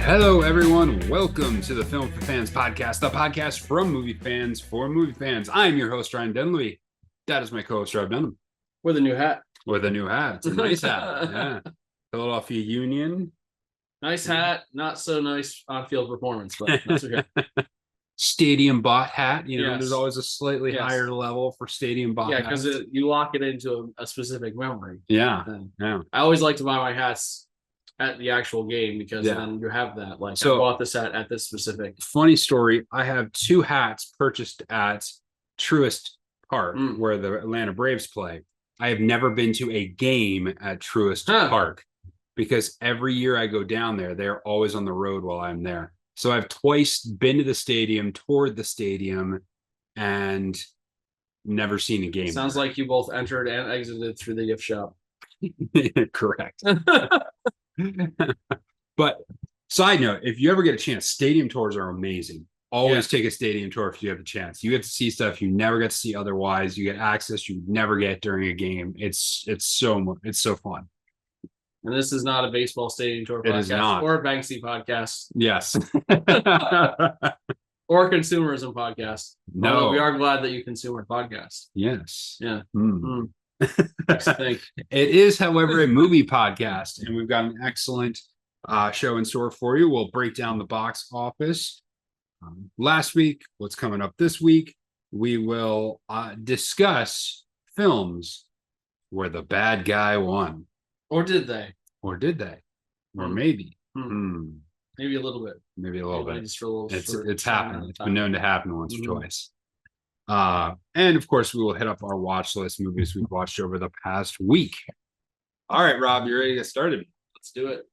Hello, everyone. Welcome to the Film for Fans podcast, the podcast from movie fans for movie fans. I'm your host, Ryan Dunlevy. That is my co-host, Rob Dunham. With a new hat. With a new hat. It's a nice hat. Yeah. Philadelphia Union. Nice hat. Not so nice on-field performance, but that's okay. Stadium bought hat. You know, Yes. There's always a slightly higher level for stadium bought Yeah, hats. because you lock it into a specific memory. Yeah. I always like to buy my hats at the actual game because then you have that. Like, so, I bought this hat at this specific. Funny story. I have two hats purchased at Truist Park, where the Atlanta Braves play. I have never been to a game at Truist Park because every year I go down there, they're always on the road while I'm there. So I've twice been to the stadium, toured the stadium, and never seen a game. Sounds like you both entered and exited through the gift shop. Correct. But side note, if you ever get a chance, stadium tours are amazing. Always take a stadium tour if you have a chance. You get to see stuff you never get to see otherwise. You get access you never get during a game. It's so fun. And this is not a baseball stadium tour podcast or a Banksy podcast. Yes. Or consumerism podcast. No. Although we are glad that you consume our podcast. Yes. Yeah. It is, however, a movie podcast, and we've got an excellent show in store for you. We'll break down the box office last week, what's coming up this week. We will discuss films where the bad guy won. Or did they? Or maybe. Maybe a little bit. Maybe a little bit. Just for a little it's happened. It's been known to happen once or twice. And of course, we will hit up our watch list movies we've watched over the past week. All right, Rob, you ready to get started? Let's do it.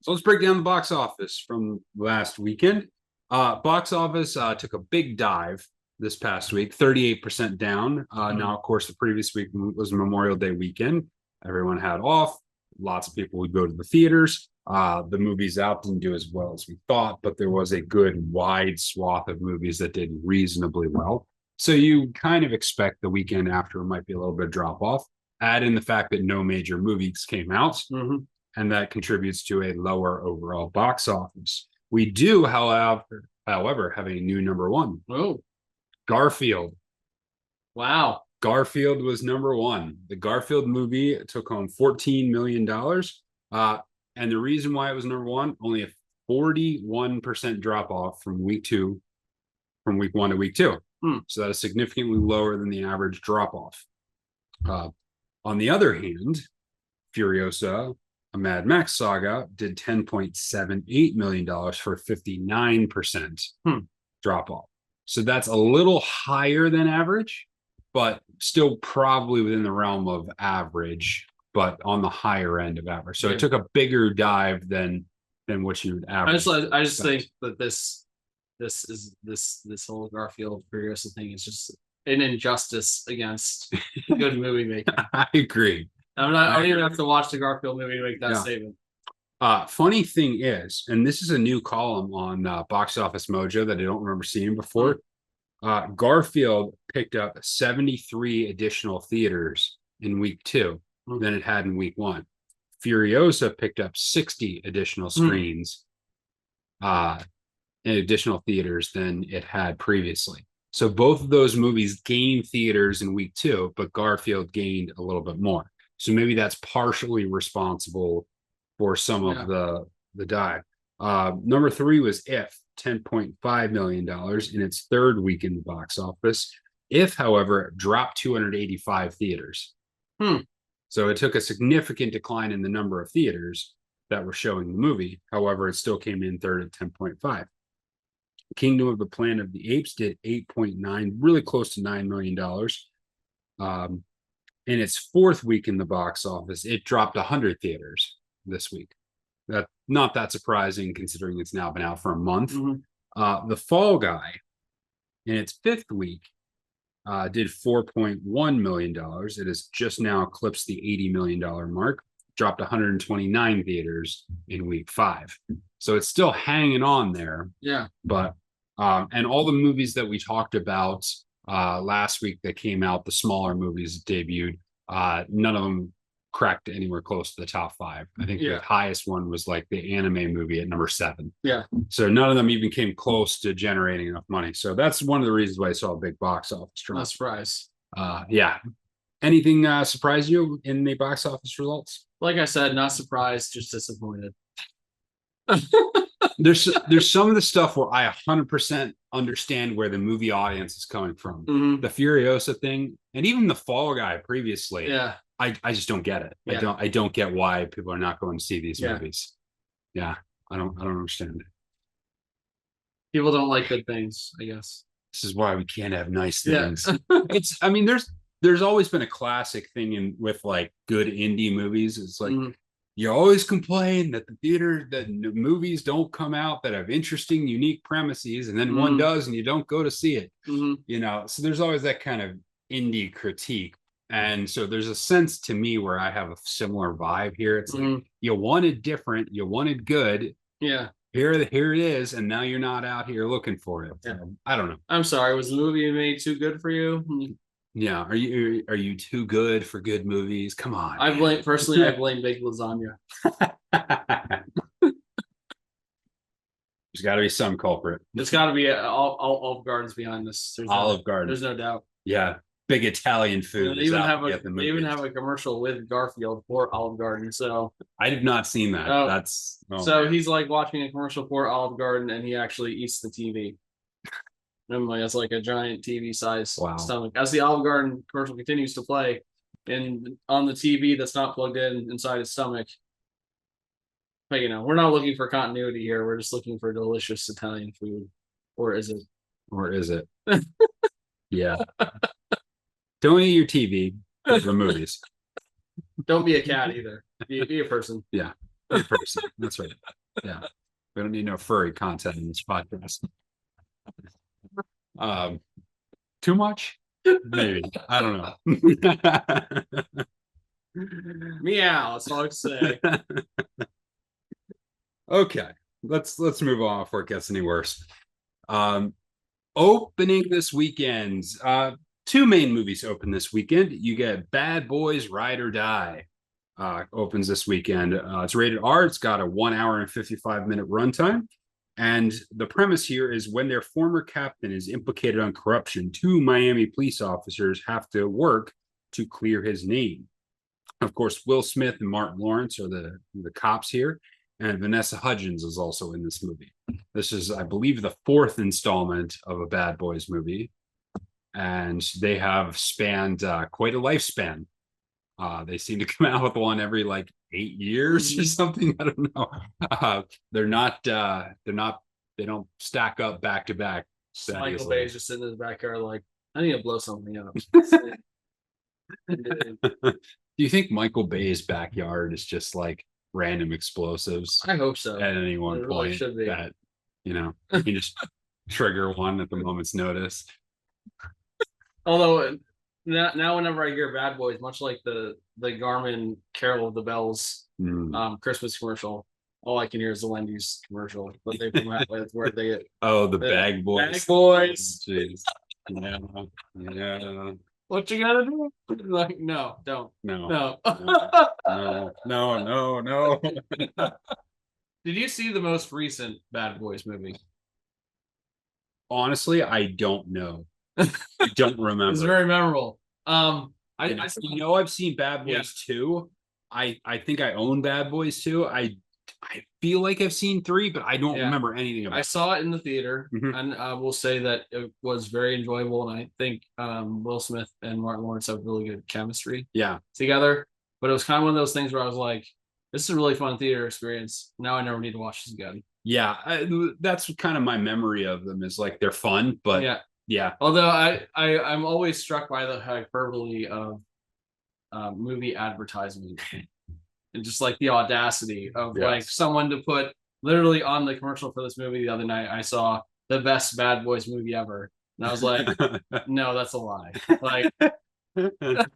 So let's break down the box office from last weekend. Box office took a big dive this past week, 38% down. Now, of course, the previous week was Memorial Day weekend. Everyone had off. Lots of people would go to the theaters. The movies out didn't do as well as we thought, but there was a good wide swath of movies that did reasonably well. So you kind of expect the weekend after might be a little bit of drop off. Add in the fact that no major movies came out, and that contributes to a lower overall box office. We do, however, have a new number one. Oh, Garfield. Wow. Garfield was number one. The Garfield movie took home $14 million. And the reason why it was number one, only a 41% drop off from week one to week two. So that is significantly lower than the average drop off. On the other hand, Furiosa, a Mad Max saga, did $10.78 million for 59% drop off. So that's a little higher than average, but still probably within the realm of average, but on the higher end of average. So it took a bigger dive than what you would average. I just think that this whole Garfield Furiosa thing is just an injustice against good movie making. I agree. I don't even have to watch the Garfield movie to make that statement. Funny thing is, and this is a new column on Box Office Mojo that I don't remember seeing before. Garfield picked up 73 additional theaters in week two than it had in week one. Furiosa picked up 60 additional screens in additional theaters than it had previously. So both of those movies gained theaters in week two, but Garfield gained a little bit more. So maybe that's partially responsible for some of the dive. Number three was If, $10.5 million in its third week in the box office. If, however, dropped 285 theaters. So it took a significant decline in the number of theaters that were showing the movie. However, it still came in third at 10.5. Kingdom of the Planet of the Apes did 8.9, really close to $9 million. In its fourth week in the box office, it dropped 100 theaters this week. That's not that surprising considering it's now been out for a month. The Fall Guy, in its fifth week, did $4.1 million. It has just now eclipsed the $80 million mark, dropped 129 theaters in week five. So it's still hanging on there. Yeah. But, and all the movies that we talked about last week that came out, the smaller movies debuted, none of them cracked anywhere close to the top 5. I think Yeah. the highest one was like the anime movie at number 7. Yeah. So none of them even came close to generating enough money. So that's one of the reasons why I saw a big box office drop. No surprise. Yeah. Anything surprise you in the box office results? Like I said, not surprised, just disappointed. There's some of the stuff where I 100% understand where the movie audience is coming from. Mhm. The Furiosa thing, and even the Fall Guy previously. Yeah. I just don't get it. Yeah. I don't get why people are not going to see these Yeah. movies. Yeah, I don't understand. People don't like good things, I guess. This is why we can't have nice Yeah. things. I mean, there's always been a classic thing with like good indie movies. It's like Mhm. you always complain that the movies don't come out that have interesting, unique premises, and then one Mhm. does, and you don't go to see it. Mhm. You know, so there's always that kind of indie critique. And so there's a sense to me where I have a similar vibe here. It's like Mhm. you wanted different, you wanted good. Yeah. Here it is, and now you're not out here looking for it. Yeah. I don't know. I'm sorry. Was the movie you made too good for you? Yeah, are you too good for good movies? Come on. I blame Big Lasagna. There's got to be some culprit. There's got to be Olive Garden's behind this. Olive Garden. There's no doubt. Yeah, big Italian food. They even have a commercial with Garfield for Olive Garden. So I have not seen that. He's like watching a commercial for Olive Garden, and he actually eats the TV. And it's like a giant TV size stomach. As the Olive Garden commercial continues to play, and on the TV that's not plugged in inside his stomach. But we're not looking for continuity here. We're just looking for delicious Italian food. Or is it? Yeah. Don't eat your TV for the movies. Don't be a cat either. Be a person. Yeah. Be a person. That's right. Yeah. We don't need no furry content in this podcast. Too much? Maybe. I don't know. Meow. That's all I can say. Okay. Let's move on before it gets any worse. Opening this weekend. 2 main movies open this weekend. You get Bad Boys Ride or Die. Opens this weekend. It's rated R. It's got a 1 hour and 55-minute runtime. And the premise here is when their former captain is implicated on corruption, 2 Miami police officers have to work to clear his name. Of course, Will Smith and Martin Lawrence are the cops here, and Vanessa Hudgens is also in this movie. This is, I believe, the 4th installment of a Bad Boys movie, and they have spanned quite a lifespan. They seem to come out with one every like 8 years or something. I don't know. They don't stack up back to back. Michael Bay's just sitting in his backyard like, I need to blow something up. Do you think Michael Bay's backyard is just like random explosives? I hope so. At any one point should be. that, you can just trigger one at the moment's notice. Although now whenever I hear Bad Boys, much like the Garmin Carol of the Bells Christmas commercial, all I can hear is the Wendy's commercial that they come out with where they get the Bag Boys. Bag Boys. Jeez. Yeah. What you gotta do? Like, no, don't. No. Did you see the most recent Bad Boys movie? Honestly, I don't know. I don't remember. It's very memorable. I've seen Bad Boys 2. I think I own Bad Boys 2. I feel like I've seen 3, but I don't remember anything about it. I saw it in the theater, and I will say that it was very enjoyable, and I think Will Smith and Martin Lawrence have really good chemistry together. But it was kind of one of those things where I was like, this is a really fun theater experience. Now I never need to watch this again. Yeah, that's kind of my memory of them, is like they're fun, but yeah. Although I'm always struck by the hyperbole of movie advertisement. And just like the audacity of like someone to put literally on the commercial for this movie the other night, I saw the best Bad Boys movie ever. And I was like, no, that's a lie. Like the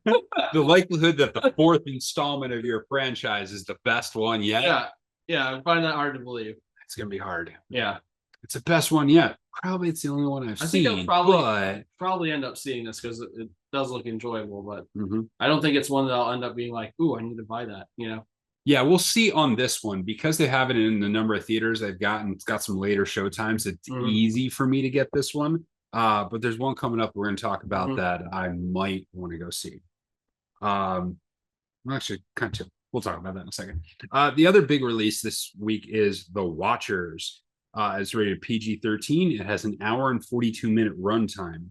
likelihood that the 4th installment of your franchise is the best one yet. Yeah. I find that hard to believe. It's going to be hard. Yeah. It's the best one yet. Probably it's the only one I've I think seen. I'll probably end up seeing this because it does look enjoyable, but I don't think it's one that I'll end up being like, "Ooh, I need to buy that." You know? Yeah, we'll see on this one because they have it in the number of theaters they've gotten. It's got some later show times. It's easy for me to get this one. But there's one coming up we're going to talk about that I might want to go see. Actually, kind of two. We'll talk about that in a second. The other big release this week is The Watchers. It's rated PG-13. It has an hour and 42-minute runtime.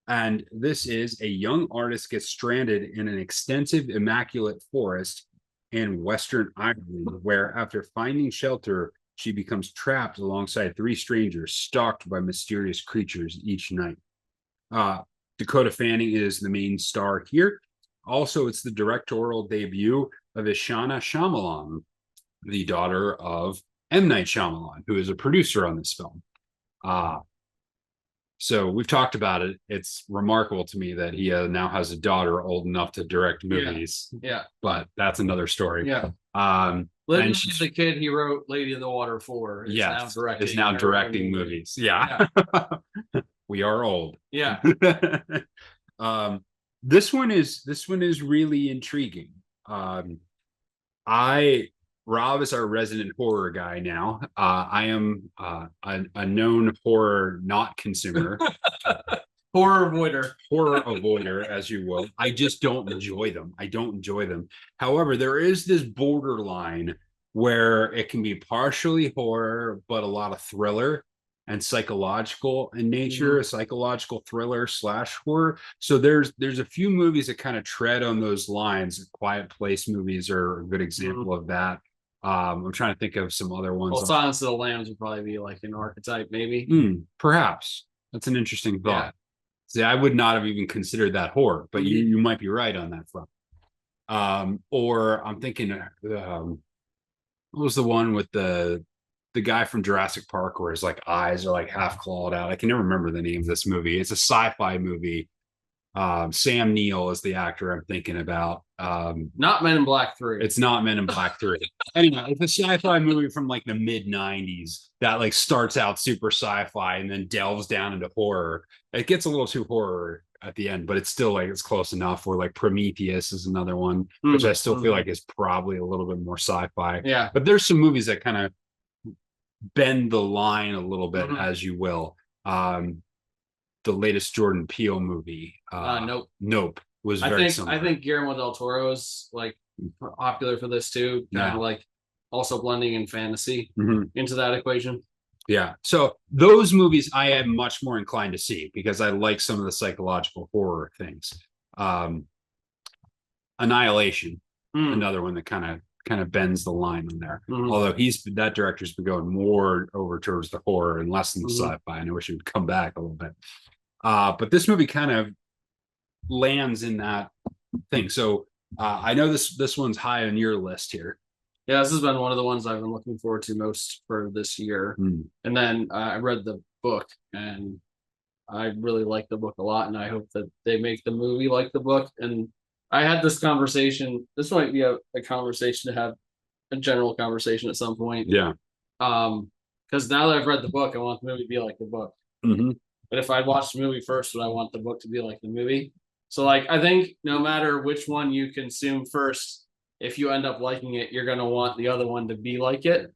And this is a young artist gets stranded in an extensive, immaculate forest in Western Ireland, where after finding shelter, she becomes trapped alongside three strangers, stalked by mysterious creatures each night. Dakota Fanning is the main star here. Also, it's the directorial debut of Ishana Shyamalan, the daughter of M. Night Shyamalan, who is a producer on this film. So we've talked about it. It's remarkable to me that he now has a daughter old enough to direct movies. Yeah. But that's another story. Yeah. And she's the kid he wrote Lady of the Water for. Is now directing movies. Yeah. We are old. Yeah. This one is really intriguing. Rob is our resident horror guy now. I am a known horror not consumer. Horror avoider, as you will. I just don't enjoy them. However, there is this borderline where it can be partially horror, but a lot of thriller and psychological in nature, a psychological thriller / horror. So there's a few movies that kind of tread on those lines. Quiet Place movies are a good example of that. I'm trying to think of some other ones. Well, Silence of the Lambs would probably be like an archetype, maybe. Perhaps. That's an interesting thought. Yeah. See, I would not have even considered that horror, but you might be right on that front. Or I'm thinking, what was the one with the guy from Jurassic Park where his like eyes are like half clawed out? I can never remember the name of this movie. It's a sci-fi movie. Sam Neill is the actor I'm thinking about. Not Men in Black 3. It's not Men in Black 3. Anyway, it's a sci-fi movie from like the mid 90s that like starts out super sci-fi and then delves down into horror. It gets a little too horror at the end, but it's still like it's close enough. Or like Prometheus is another one, which I still feel like is probably a little bit more sci-fi. Yeah. But there's some movies that kind of bend the line a little bit, as you will. The latest Jordan Peele movie, Nope, was very similar. I think Guillermo del Toro is like popular for this too, kind of like also blending in fantasy into that equation. Yeah, so those movies I am much more inclined to see because I like some of the psychological horror things. Annihilation, another one that kind of bends the line in there. Although that director's been going more over towards the horror and less than the sci-fi, and I wish he would come back a little bit. But this movie kind of lands in that thing. So I know this one's high on your list here. Yeah, this has been one of the ones I've been looking forward to most for this year. And then I read the book, and I really like the book a lot, and I hope that they make the movie like the book. And I had this conversation. This might be a conversation to have, a general conversation at some point. Yeah. Because now that I've read the book, I want the movie to be like the book. But if I'd watched the movie first, would I want the book to be like the movie? So like, I think no matter which one you consume first, if you end up liking it, you're going to want the other one to be like it.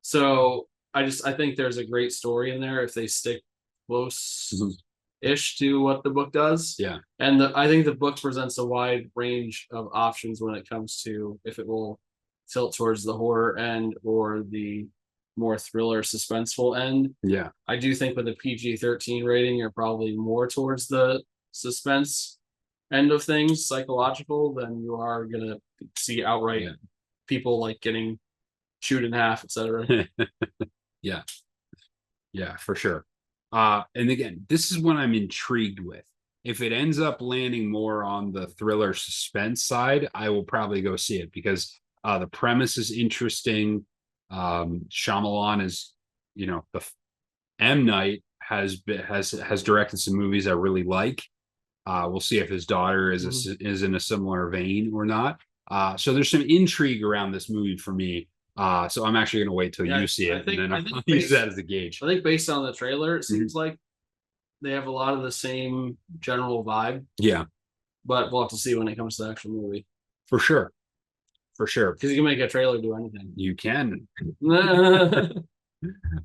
So I think there's a great story in there if they stick close-ish to what the book does. Yeah. And I think the book presents a wide range of options when it comes to if it will tilt towards the horror end or the more thriller suspenseful end. Yeah. I do think with a PG-13 rating, you're probably more towards the suspense end of things, psychological, than you are gonna see outright people like getting chewed in half, etc. Yeah, for sure. And again, this is what I'm intrigued with. If it ends up landing more on the thriller suspense side, I will probably go see it because the premise is interesting. Shyamalan is, the M. Night has directed some movies I really like. We'll see if his daughter is in a similar vein or not. So there's some intrigue around this movie for me. So I'm actually going to wait till you see it, and then I'll use that as a gauge. I think based on the trailer, it seems like they have a lot of the same general vibe. Yeah, but we'll have to see when it comes to the actual movie. For sure. Because you can make a trailer do anything. You can. One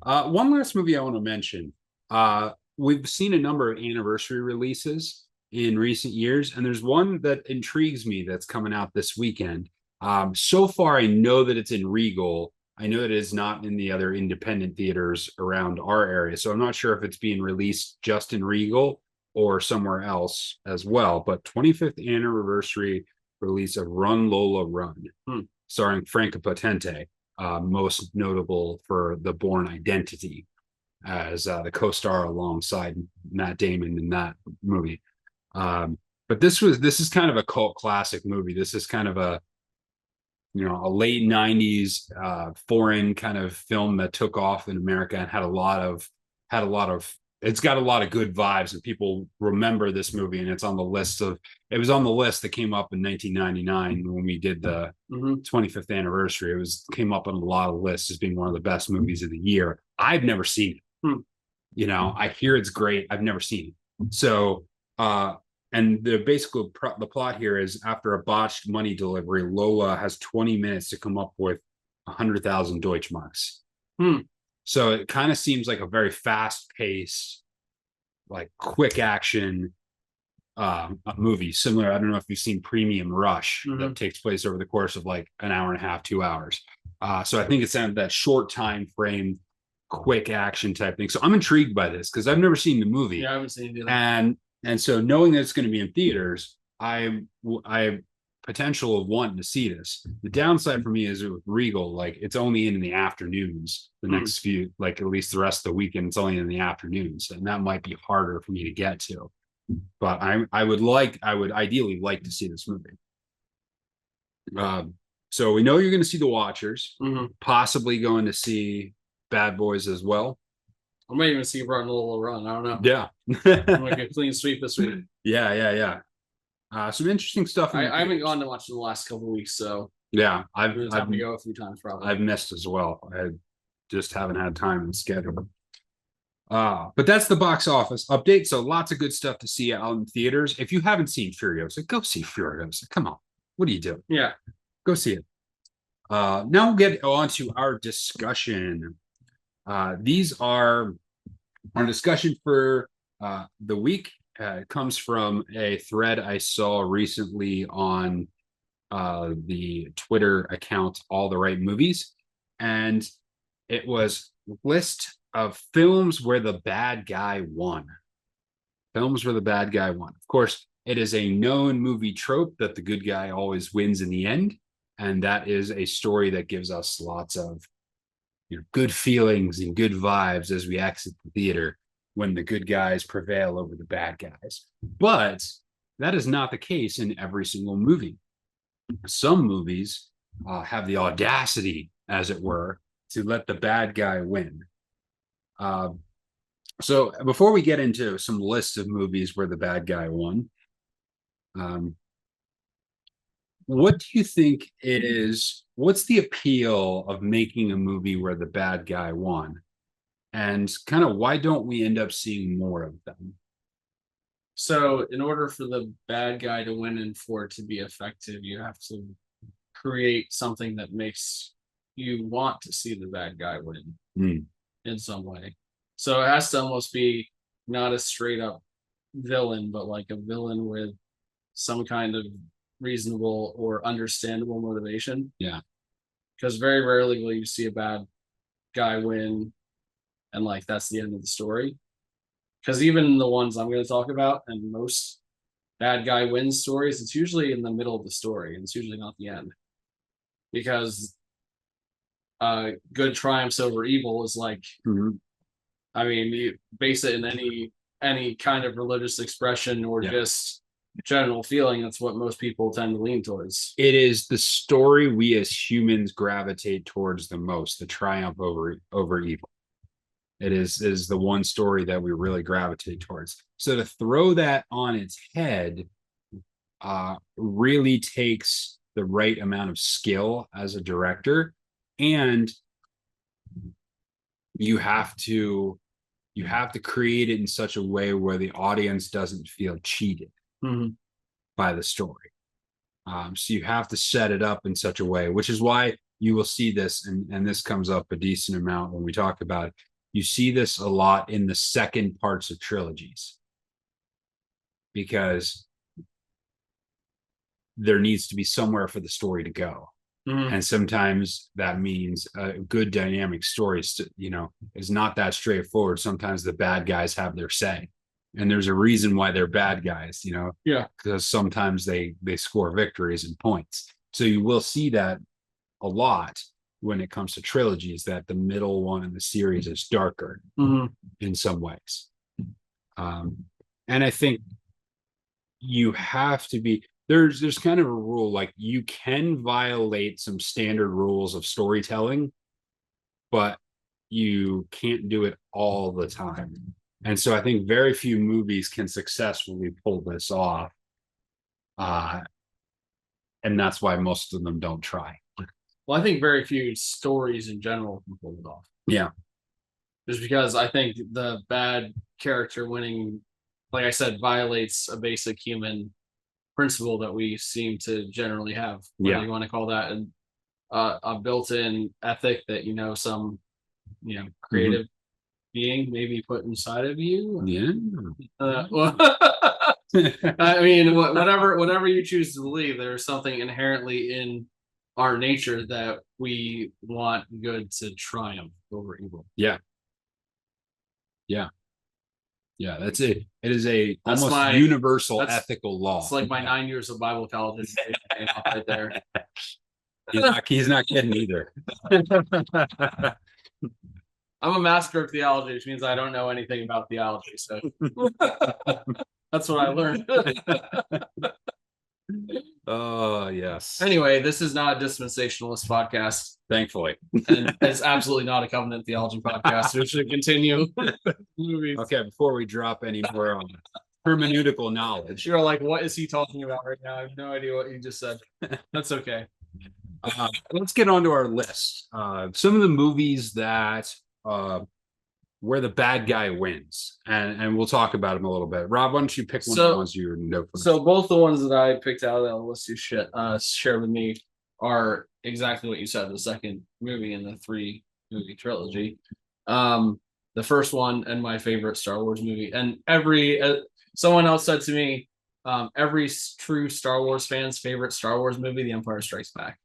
last movie I want to mention. We've seen a number of anniversary releases in recent years, and there's one that intrigues me that's coming out this weekend. So far, I know that it's in Regal. I know that it is not in the other independent theaters around our area. So I'm not sure if it's being released just in Regal or somewhere else as well. But 25th anniversary release of Run Lola Run, starring Franca Potente, most notable for The Bourne Identity as the co-star alongside Matt Damon in that movie. But this is kind of a cult classic movie. This is kind of a late 90s foreign kind of film that took off in America and had a lot of it's got a lot of good vibes, and people remember this movie, and it was on the list that came up in 1999 when we did the 25th anniversary. Came up on a lot of lists as being one of the best movies of the year. I've never seen it. I hear it's great. I've never seen it. So and the plot here is, after a botched money delivery, Lola has 20 minutes to come up with 100,000 Deutschmarks. So it kind of seems like a very fast-paced, like quick action movie. Similar, I don't know if you've seen Premium Rush, that takes place over the course of like an hour and a half, 2 hours. So I think it's that short time frame, quick action type thing. So I'm intrigued by this because I've never seen the movie. Yeah, I haven't seen it either. And so knowing that it's going to be in theaters, I have potential of wanting to see this. The downside for me is with Regal, like it's only in the afternoons. The next few, like at least the rest of the weekend, it's only in the afternoons, and that might be harder for me to get to. But I would ideally like to see this movie. So we know you're going to see The Watchers, possibly going to see Bad Boys as well. I might even see Run Lola Run. I don't know. Yeah. I'm like a clean sweep this week. Yeah. Some interesting stuff. I haven't gone to watch in the last couple of weeks, so yeah, I've to go a few times probably. I've missed as well. I just haven't had time and schedule. But that's the box office update. So lots of good stuff to see out in theaters. If you haven't seen Furiosa, go see Furiosa. Come on, what are you doing? Yeah, go see it. Now we'll get on to our discussion. These are our discussion for the week. It comes from a thread I saw recently on the Twitter account All the Right Movies, and it was a list of films where the bad guy won. Films where the bad guy won. Of course, it is a known movie trope that the good guy always wins in the end, and that is a story that gives us lots of good feelings and good vibes as we exit the theater when the good guys prevail over the bad guys. But that is not the case in every single movie. Some movies have the audacity, as it were, to let the bad guy win. So before we get into some lists of movies where the bad guy won, what do you think what's the appeal of making a movie where the bad guy won? And kind of why don't we end up seeing more of them? So in order for the bad guy to win and for it to be effective, you have to create something that makes you want to see the bad guy win in some way. So it has to almost be not a straight up villain, but like a villain with some kind of reasonable or understandable motivation. Yeah. Because very rarely will you see a bad guy win and like that's the end of the story. Because even the ones I'm going to talk about and most bad guy wins stories, it's usually in the middle of the story and it's usually not the end. Because good triumphs over evil is like, I mean, you base it in any kind of religious expression or just general feeling. That's what most people tend to lean towards. It is the story we as humans gravitate towards the most, the triumph over evil. It is the one story that we really gravitate towards. So to throw that on its head really takes the right amount of skill as a director and you have to create it in such a way where the audience doesn't feel cheated by the story. So you have to set it up in such a way, which is why you will see this, and this comes up a decent amount when we talk about it. You see this a lot in the second parts of trilogies, because there needs to be somewhere for the story to go. And sometimes that means a good dynamic story, is not that straightforward. Sometimes the bad guys have their say, and there's a reason why they're bad guys, because sometimes they score victories and points. So you will see that a lot when it comes to trilogies, that the middle one in the series is darker in some ways. And I think you have to be, there's kind of a rule, like you can violate some standard rules of storytelling, but you can't do it all the time. And so I think very few movies can successfully pull this off. And that's why most of them don't try. Well, I think very few stories in general can pull it off. Yeah. Just because I think the bad character winning, like I said, violates a basic human principle that we seem to generally have, whether you want to call that a built-in ethic that some creative being maybe put inside of you. I mean, whatever you choose to believe, there's something inherently in our nature that we want good to triumph over evil. That's it. It is almost universal ethical law. It's like my 9 years of Bible college right there. He's not kidding either. I'm a master of theology, which means I don't know anything about theology. So that's what I learned. Oh, yes. Anyway, this is not a dispensationalist podcast. Thankfully. And it's absolutely not a covenant theology podcast. We should continue. Okay, before we drop any more on hermeneutical knowledge. You're like, what is he talking about right now? I have no idea what you just said. That's okay. Let's get on to our list. Some of the movies that where the bad guy wins, and we'll talk about them a little bit. Rob, why don't you pick one of the ones you know? So both the ones that I picked out of that list you shared with me are exactly what you said. The second movie in the 3-movie trilogy. The first one and my favorite Star Wars movie, and someone else said to me, every true Star Wars fan's favorite Star Wars movie, The Empire Strikes Back.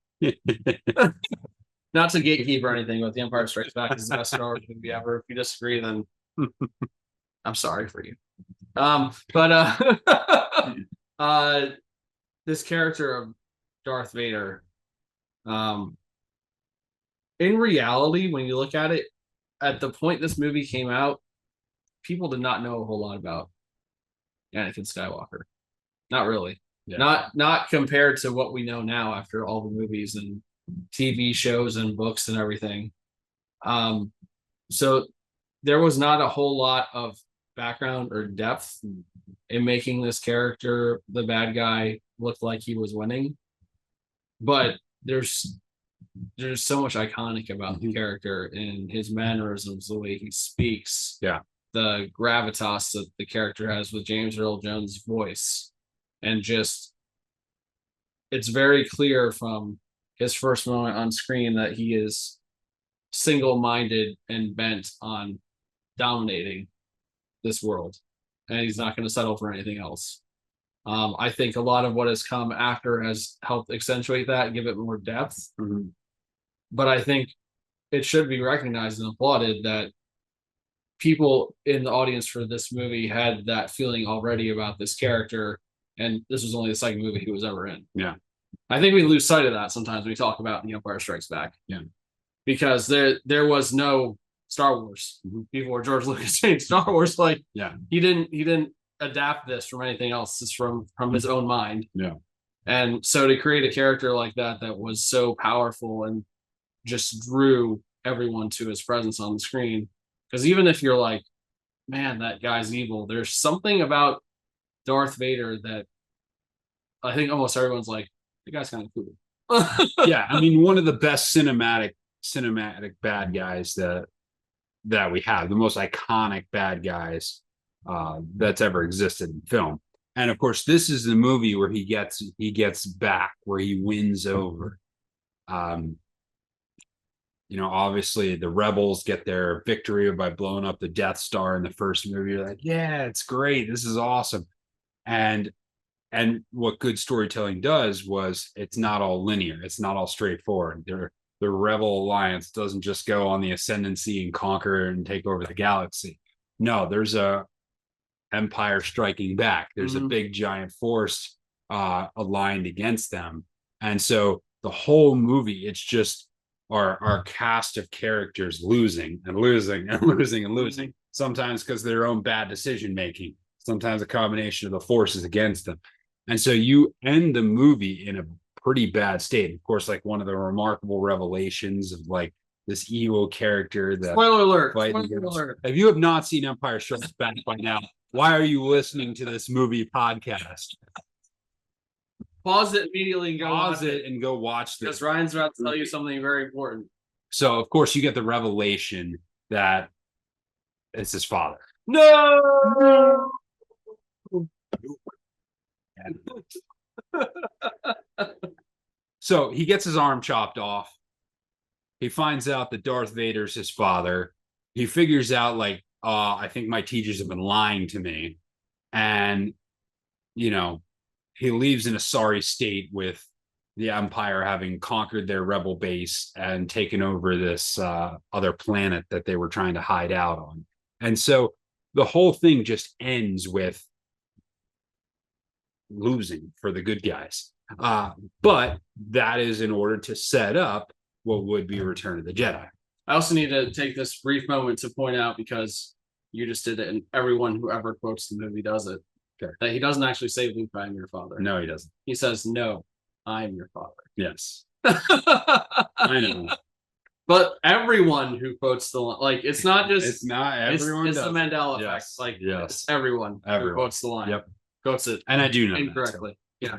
Not to gatekeep or anything, but The Empire Strikes Back is the best Star Wars movie ever. If you disagree, then I'm sorry for you. This character of Darth Vader, in reality, when you look at it, at the point this movie came out, people did not know a whole lot about Anakin Skywalker. Not really. Yeah. Not compared to what we know now after all the movies and TV shows and books and everything. So there was not a whole lot of background or depth in making this character, the bad guy, look like he was winning. But there's so much iconic about the character and his mannerisms, the way he speaks, the gravitas that the character has with James Earl Jones' voice, and just it's very clear from his first moment on screen that he is single-minded and bent on dominating this world, and he's not going to settle for anything else. I think a lot of what has come after has helped accentuate that and give it more depth. But I think it should be recognized and applauded that people in the audience for this movie had that feeling already about this character, and this was only the second movie he was ever in. Yeah. I think we lose sight of that sometimes when we talk about The Empire Strikes Back. Yeah. Because there was no Star Wars before George Lucas made Star Wars. Like, he didn't adapt this from anything else. It's from his own mind. Yeah. And so to create a character like that was so powerful and just drew everyone to his presence on the screen. Because even if you're like, man, that guy's evil, there's something about Darth Vader that I think almost everyone's like, the guy's kind of cool. Yeah, I mean, one of the best cinematic cinematic bad guys that we have, the most iconic bad guys that's ever existed in film. And of course, this is the movie where he gets back, where he wins over. Obviously the rebels get their victory by blowing up the Death Star in the first movie. You're like, yeah, it's great. This is awesome. And what good storytelling does was it's not all linear. It's not all straightforward. The Rebel Alliance doesn't just go on the ascendancy and conquer and take over the galaxy. No, there's a empire striking back. There's a big giant force aligned against them. And so the whole movie, it's just our cast of characters losing and losing and losing and losing, sometimes because of their own bad decision making, sometimes a combination of the forces against them. And so you end the movie in a pretty bad state. Of course, like one of the remarkable revelations of like this evil character that spoiler alert. If you have not seen Empire Strikes Back by now, why are you listening to this movie podcast? Pause it immediately and go watch this. Because Ryan's about to tell you something very important. So of course you get the revelation that it's his father. No. So he gets his arm chopped off. He finds out that Darth Vader's his father. He figures out like, I think my teachers have been lying to me. And, he leaves in a sorry state with the Empire having conquered their rebel base and taken over this other planet that they were trying to hide out on. And so the whole thing just ends with losing for the good guys. But that is in order to set up what would be Return of the Jedi. I also need to take this brief moment to point out, because you just did it and everyone who ever quotes the movie does it, that he doesn't actually say, Luke, I'm your father. No, he doesn't. He says, no, I'm your father. Yes. I know. But everyone who quotes the line, like, it's not just, it's not everyone. It's the Mandela effect. Yes. Like, yes, everyone who quotes the line. Yep. Quotes it. And I do know incorrectly. Yeah.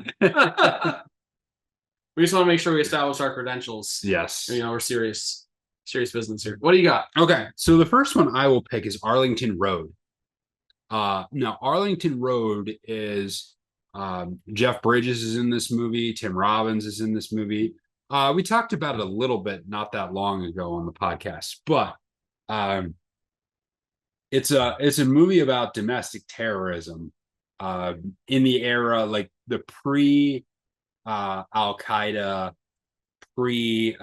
We just want to make sure we establish our credentials. Yes. We're serious business here. What do you got? Okay. So the first one I will pick is Arlington Road. Now Arlington Road is Jeff Bridges is in this movie. Tim Robbins is in this movie. We talked about it a little bit not that long ago on the podcast, but it's a movie about domestic terrorism in the era, like the pre Al Qaeda, pre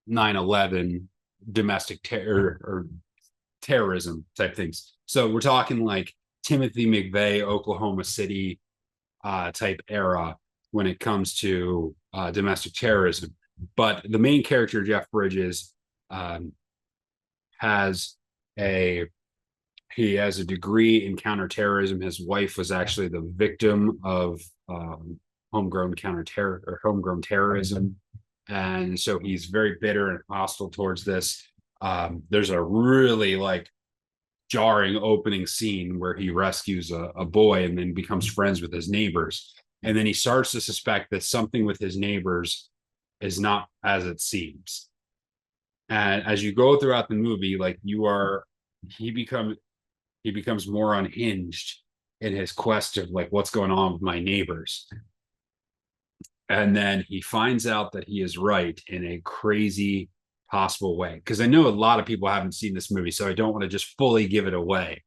9/11 domestic terror or terrorism type things. So we're talking like Timothy McVeigh, Oklahoma City type era when it comes to domestic terrorism. But the main character, Jeff Bridges, has a degree in counterterrorism. His wife was actually the victim of homegrown terrorism. And so he's very bitter and hostile towards this. There's a really like jarring opening scene where he rescues a boy and then becomes friends with his neighbors. And then he starts to suspect that something with his neighbors is not as it seems. And as you go throughout the movie, like he becomes more unhinged in his quest of like, what's going on with my neighbors. And then he finds out that he is right in a crazy possible way. Because I know a lot of people haven't seen this movie, so I don't want to just fully give it away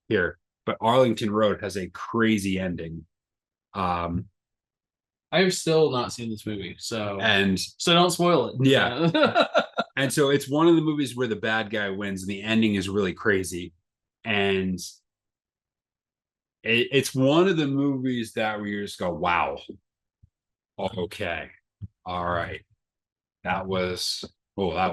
here. But Arlington Road has a crazy ending. I've still not seen this movie, so don't spoil it. Yeah. And so it's one of the movies where the bad guy wins, and the ending is really crazy. And it's one of the movies that where you just go, wow. Okay. All right. That was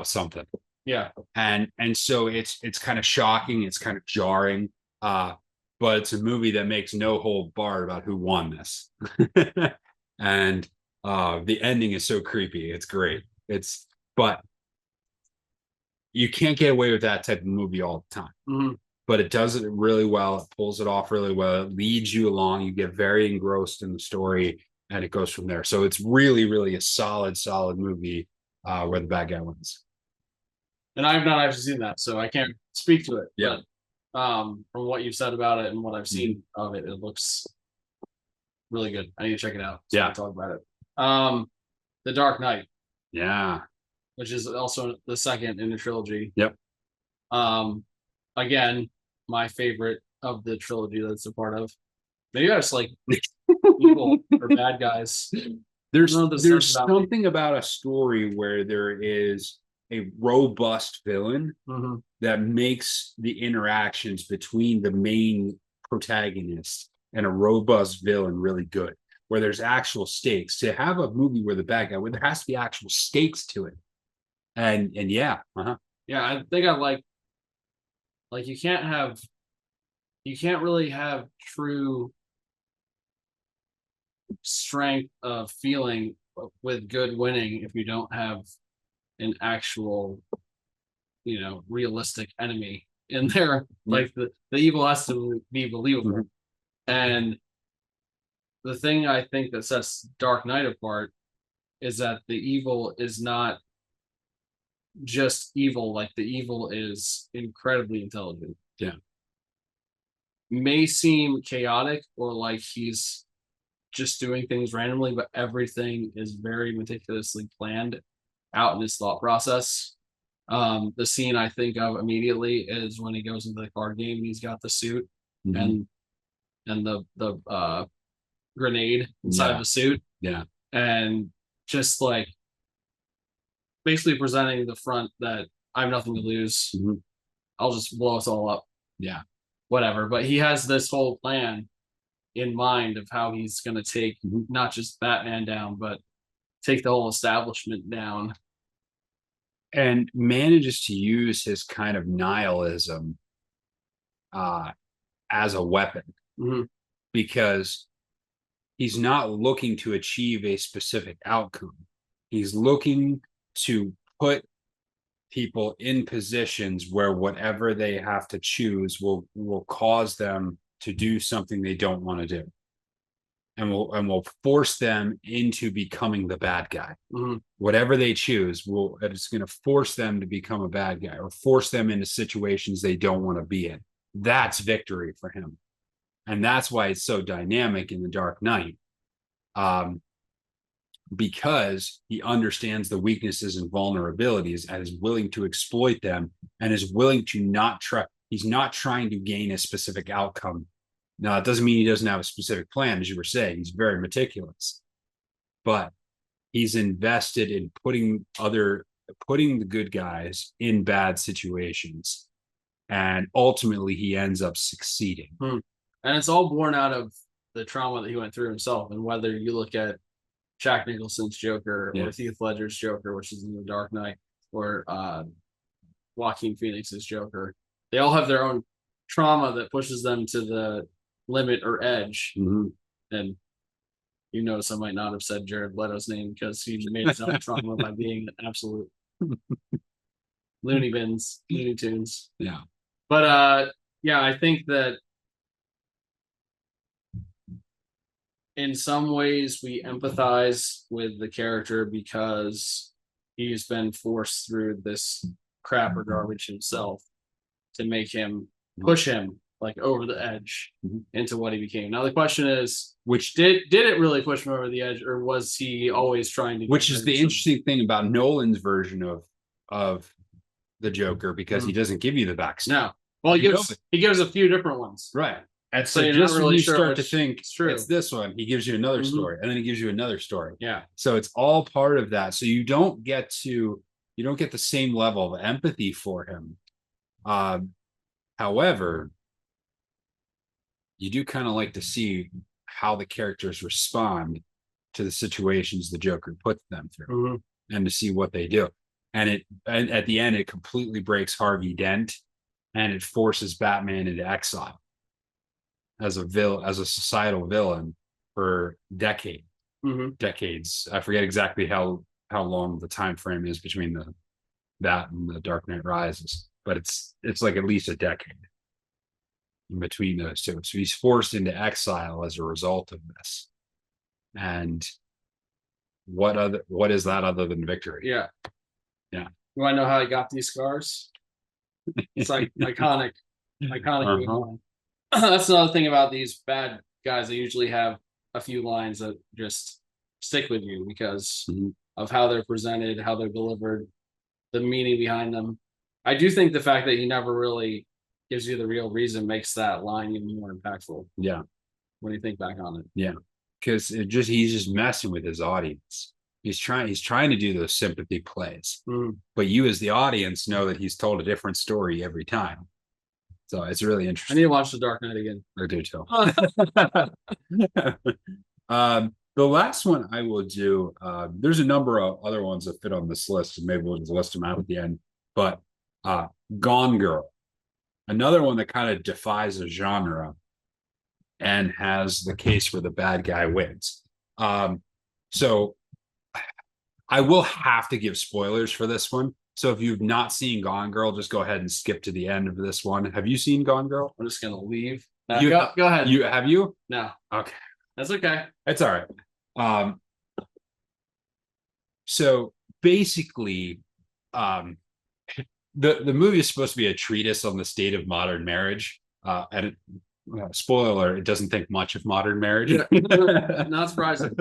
something. Yeah. And so it's kind of shocking, it's kind of jarring. But it's a movie that makes no hold barred about who won this. And the ending is so creepy. It's great. But you can't get away with that type of movie all the time. Mm-hmm. But it does it really well. It pulls it off really well. It leads you along. You get very engrossed in the story, and it goes from there. So it's really, really a solid movie where the bad guy wins. And I have not actually seen that, so I can't speak to it. Yeah. But from what you've said about it and what I've seen of it, it looks really good. I need to check it out. So Yeah. we'll talk about it. The Dark Knight. Yeah. Which is also the second in the trilogy. Yep. Again, my favorite of the trilogy that's a part of. Maybe I just like evil or bad guys. There's something about a story where there is a robust villain that makes the interactions between the main protagonist and a robust villain really good, where there's actual stakes. To have a movie where the bad guy, where there has to be actual stakes to it. And yeah. Yeah, I think I like you can't really have true strength of feeling with good winning if you don't have an actual, realistic enemy in there. Like the evil has to be believable. And the thing I think that sets Dark Knight apart is that the evil is not just evil. Like the evil is incredibly intelligent. Yeah. May seem chaotic or like he's just doing things randomly, but everything is very meticulously planned out in his thought process. The scene I think of immediately is when he goes into the card game and he's got the suit and the grenade inside of the suit. Yeah. And just like basically presenting the front that I have nothing to lose. I'll just blow us all up. Yeah. Whatever. But he has this whole plan in mind of how he's going to take not just Batman down, but take the whole establishment down. And manages to use his kind of nihilism as a weapon because he's not looking to achieve a specific outcome. He's looking to put people in positions where whatever they have to choose will cause them to do something they don't want to do, and will force them into becoming the bad guy. Whatever they choose, it's going to force them to become a bad guy or force them into situations they don't want to be in. That's victory for him, and that's why it's so dynamic in The Dark Knight. Because he understands the weaknesses and vulnerabilities and is willing to exploit them and is willing to not try. He's not trying to gain a specific outcome. Now, it doesn't mean he doesn't have a specific plan, as you were saying. He's very meticulous, but he's invested in putting the good guys in bad situations, and ultimately he ends up succeeding. And it's all born out of the trauma that he went through himself. And whether you look at Jack Nicholson's Joker or Heath Ledger's Joker, which is in The Dark Knight, or Joaquin Phoenix's Joker, they all have their own trauma that pushes them to the limit or edge. And you notice I might not have said Jared Leto's name because he made his own trauma by being an absolute Looney Tunes. Yeah. But I think that in some ways we empathize with the character because he's been forced through this crap or garbage himself to make him push him like over the edge into what he became. Now the question is, which did it really push him over the edge, or was he always trying to? Which is the interesting thing about Nolan's version of the Joker, because he doesn't give you the backstory. No, well, he gives a few different ones, right? And so just not really when you sure start to think it's this one, he gives you another Mm-hmm. story, and then he gives you another story. Yeah. So it's all part of that. So you don't get the same level of empathy for him. However, you do kind of like to see how the characters respond to the situations the Joker puts them through, and to see what they do. And at the end, it completely breaks Harvey Dent, and it forces Batman into exile as a societal villain for decades. I forget exactly how long the time frame is between that and the Dark Knight Rises, but it's like at least a decade in between those two. So he's forced into exile as a result of this. And what is that other than victory? Yeah. Yeah. You want to know how he got these scars? It's like iconic line. That's another thing about these bad guys. They usually have a few lines that just stick with you because of how they're presented, how they're delivered, the meaning behind them. I do think the fact that he never really gives you the real reason makes that line even more impactful. Yeah. When you think back on it. Yeah. Because he's just messing with his audience. He's trying to do those sympathy plays. But you as the audience know that he's told a different story every time. So it's really interesting. I need to watch The Dark Knight again. I do too. The last one I will do, there's a number of other ones that fit on this list, and maybe we'll just list them out at the end. But Gone Girl, another one that kind of defies a genre and has the case where the bad guy wins. So I will have to give spoilers for this one. So if you've not seen Gone Girl, just go ahead and skip to the end of this one. Have you seen Gone Girl? I'm just gonna leave. Go ahead. Have you? No. Okay. That's okay. It's all right. So basically, the movie is supposed to be a treatise on the state of modern marriage. And spoiler, it doesn't think much of modern marriage. Yeah. Not surprising.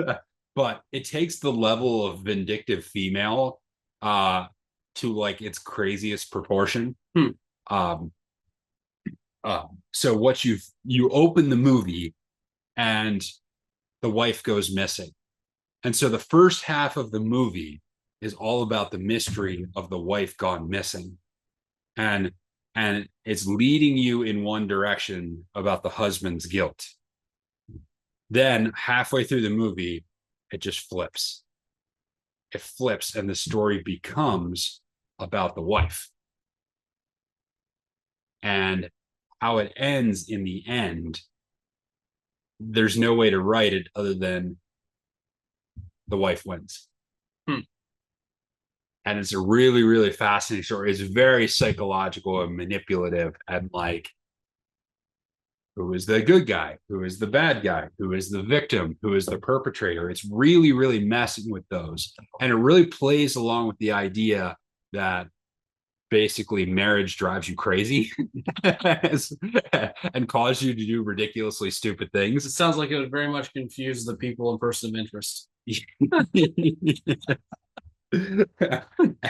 But it takes the level of vindictive female to like its craziest proportion. So what you open the movie and the wife goes missing. And so the first half of the movie is all about the mystery of the wife gone missing. And it's leading you in one direction about the husband's guilt. Then halfway through the movie, it just flips. It flips and the story becomes about the wife. And how it ends in the end, there's no way to write it other than the wife wins. And it's a really, really fascinating story. It's very psychological and manipulative, and like, who is the good guy? Who is the bad guy? Who is the victim? Who is the perpetrator? It's really, really messing with those. And it really plays along with the idea that basically marriage drives you crazy and causes you to do ridiculously stupid things. It sounds like it would very much confuse the people and person of interest.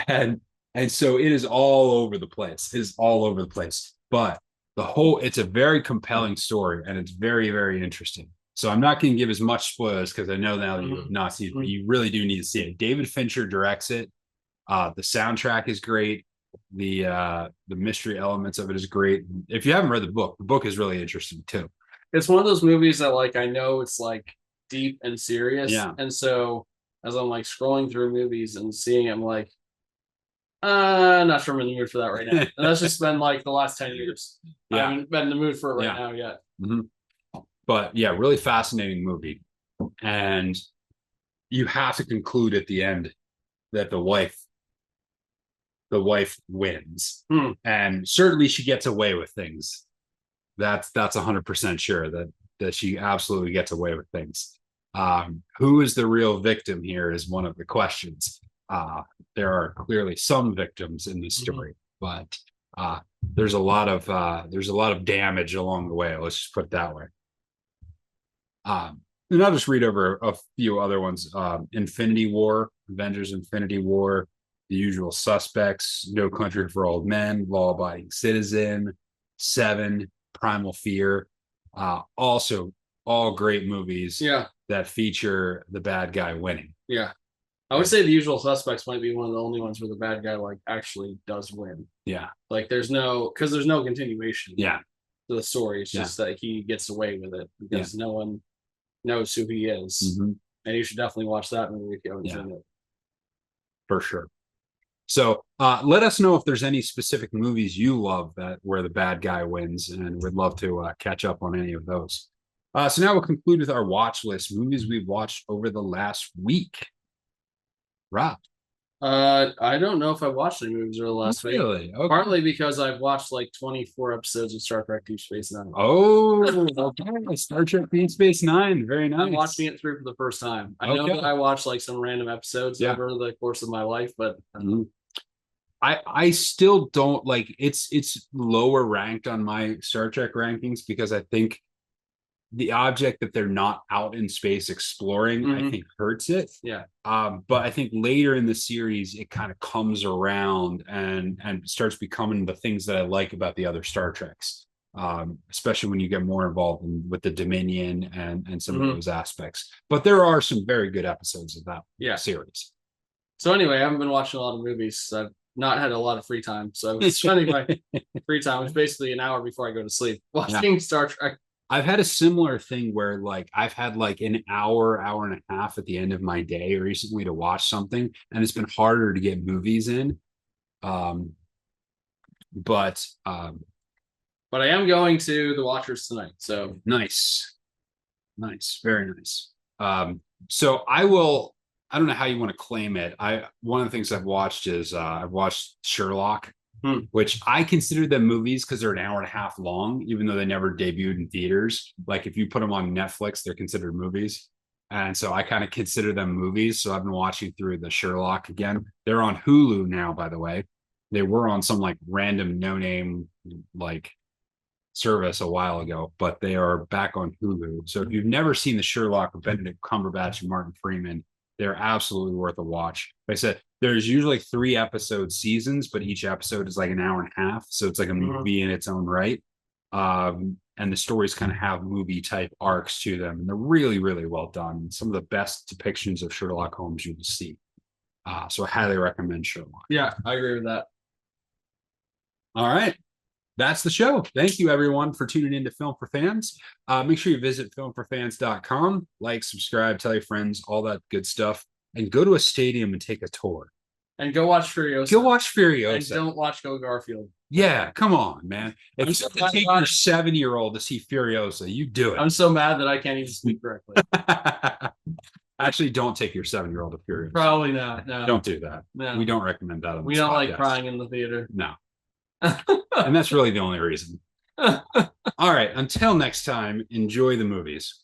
and so it is all over the place. It is all over the place. But it's a very compelling story, and it's very, very interesting. So I'm not going to give as much spoilers because I know now that you have not seen it, but you really do need to see it. David Fincher directs it. The soundtrack is great. The mystery elements of it is great. If you haven't read the book is really interesting too. It's one of those movies that like I know it's like deep and serious. Yeah. And so as I'm like scrolling through movies and seeing it, I'm like, I'm not sure I'm in the mood for that right now. And that's just been like the last 10 years. Yeah. I haven't been in the mood for it right now yet. But yeah, really fascinating movie. And you have to conclude at the end that the wife wins. And certainly she gets away with things. That's 100% sure that she absolutely gets away with things. Who is the real victim here is one of the questions. There are clearly some victims in this story, but there's a lot of damage along the way. Let's just put it that way. And I'll just read over a few other ones. Infinity War, Avengers Infinity War, The Usual Suspects, No Country for Old Men, Law Abiding Citizen, Seven, Primal Fear. Also all great movies that feature the bad guy winning. Yeah. I would say The Usual Suspects might be one of the only ones where the bad guy like actually does win. Yeah. Like there's no continuation. Yeah. To the story. It's just that he gets away with it because no one knows who he is. And you should definitely watch that movie if you haven't seen it. For sure. So let us know if there's any specific movies you love where the bad guy wins, and we'd love to catch up on any of those. So now we'll conclude with our watch list, movies we've watched over the last week. Rob. I don't know if I watched any movies over the last week. Really? Okay. Partly because I've watched like 24 episodes of Star Trek Deep Space Nine. Oh, okay. Star Trek Deep Space Nine. Very nice. I'm watching it through for the first time. I know that I watched like some random episodes over the course of my life, but I still don't like it's lower ranked on my Star Trek rankings because I think the object that they're not out in space exploring, I think hurts it. Yeah. But I think later in the series, it kind of comes around and starts becoming the things that I like about the other Star Treks. Especially when you get more involved with the Dominion and some of those aspects. But there are some very good episodes of that series. So anyway, I haven't been watching a lot of movies. I've not had a lot of free time. So I'm spending my free time, which is basically an hour before I go to sleep, watching Star Trek. I've had a similar thing where like I've had like an hour and a half at the end of my day recently to watch something, and it's been harder to get movies in. But I am going to The Watchers tonight. So nice, very nice. So I don't know how you want to claim it. One of the things I've watched is I've watched Sherlock. Which I consider them movies because they're an hour and a half long, even though they never debuted in theaters. Like if you put them on Netflix, they're considered movies. And so I kind of consider them movies. So I've been watching through the Sherlock again. They're on Hulu now, by the way. They were on some like random no-name like service a while ago, but they are back on Hulu. So if you've never seen the Sherlock with Benedict Cumberbatch and Martin Freeman, they're absolutely worth a watch. Like I said, there's usually 3 episode seasons, but each episode is like an hour and a half. So it's like a movie in its own right. And the stories kind of have movie type arcs to them. And they're really, really well done. Some of the best depictions of Sherlock Holmes you will see. So I highly recommend Sherlock. Yeah, I agree with that. All right. That's the show. Thank you, everyone, for tuning in to Film for Fans. Make sure you visit filmforfans.com, like, subscribe, tell your friends, all that good stuff, and go to a stadium and take a tour. And go watch Furiosa. Go watch Furiosa. And don't watch Go Garfield. Yeah, come on, man. If you have to take your 7-year-old to see Furiosa, you do it. I'm so mad that I can't even speak correctly. Actually, don't take your 7-year-old to Furiosa. Probably not. No. Don't do that. No. We don't recommend that. We don't like crying in the theater. No. And that's really the only reason. All right. Until next time, enjoy the movies.